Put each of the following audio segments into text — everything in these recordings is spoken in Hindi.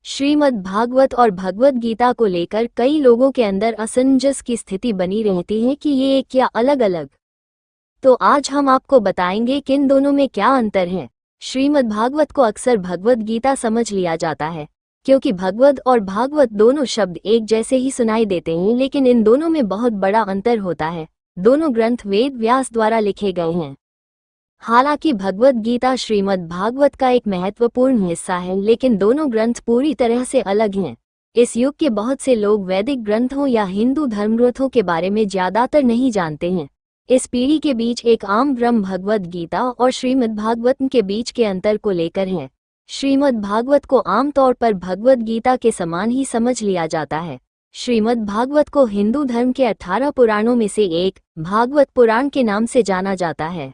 श्रीमद् भागवत और भगवत गीता को लेकर कई लोगों के अंदर असमंजस की स्थिति बनी रहती है कि ये एक क्या अलग अलग। तो आज हम आपको बताएंगे कि इन दोनों में क्या अंतर है। श्रीमद् भागवत को अक्सर भगवत गीता समझ लिया जाता है क्योंकि भगवत और भागवत दोनों शब्द एक जैसे ही सुनाई देते हैं, लेकिन इन दोनों में बहुत बड़ा अंतर होता है। दोनों ग्रंथ वेद व्यास द्वारा लिखे गए हैं। हालांकि भगवत गीता श्रीमद् भागवत का एक महत्वपूर्ण हिस्सा है, लेकिन दोनों ग्रंथ पूरी तरह से अलग हैं। इस युग के बहुत से लोग वैदिक ग्रंथों या हिंदू धर्मग्रंथों के बारे में ज्यादातर नहीं जानते हैं। इस पीढ़ी के बीच एक आम भ्रम भगवत गीता और श्रीमद् भागवत के बीच के अंतर को लेकर है। श्रीमद् भागवत को आमतौर पर भगवत गीता के समान ही समझ लिया जाता है। श्रीमद् भागवत को हिंदू धर्म के 18 पुराणों में से एक भागवत पुराण के नाम से जाना जाता है।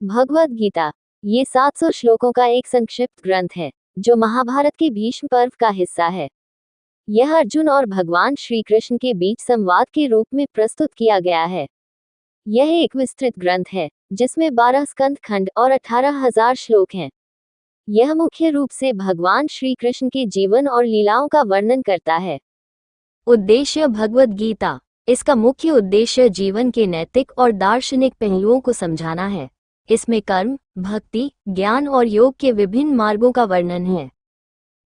भगवत गीता ये 700 श्लोकों का एक संक्षिप्त ग्रंथ है जो महाभारत के भीष्म पर्व का हिस्सा है। यह अर्जुन और भगवान श्री कृष्ण के बीच संवाद के रूप में प्रस्तुत किया गया है। यह एक विस्तृत ग्रंथ है जिसमें 12 स्कंद खंड और 18,000 श्लोक हैं। यह मुख्य रूप से भगवान श्री कृष्ण के जीवन और लीलाओं का वर्णन करता है। उद्देश्य भगवत गीता, इसका मुख्य उद्देश्य जीवन के नैतिक और दार्शनिक पहलुओं को समझाना है। इसमें कर्म, भक्ति, ज्ञान और योग के विभिन्न मार्गों का वर्णन है।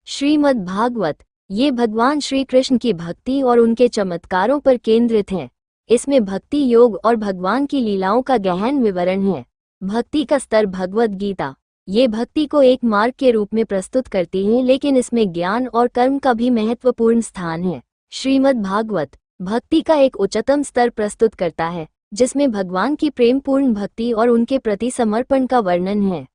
श्रीमद् भागवत ये भगवान श्री कृष्ण की भक्ति और उनके चमत्कारों पर केंद्रित है। इसमें भक्ति योग और भगवान की लीलाओं का गहन विवरण है। भक्ति का स्तर भगवत गीता ये भक्ति को एक मार्ग के रूप में प्रस्तुत करती है, लेकिन इसमें ज्ञान और कर्म का भी महत्वपूर्ण स्थान है। श्रीमद् भागवत भक्ति का एक उच्चतम स्तर प्रस्तुत करता है जिसमें भगवान की प्रेमपूर्ण भक्ति और उनके प्रति समर्पण का वर्णन है।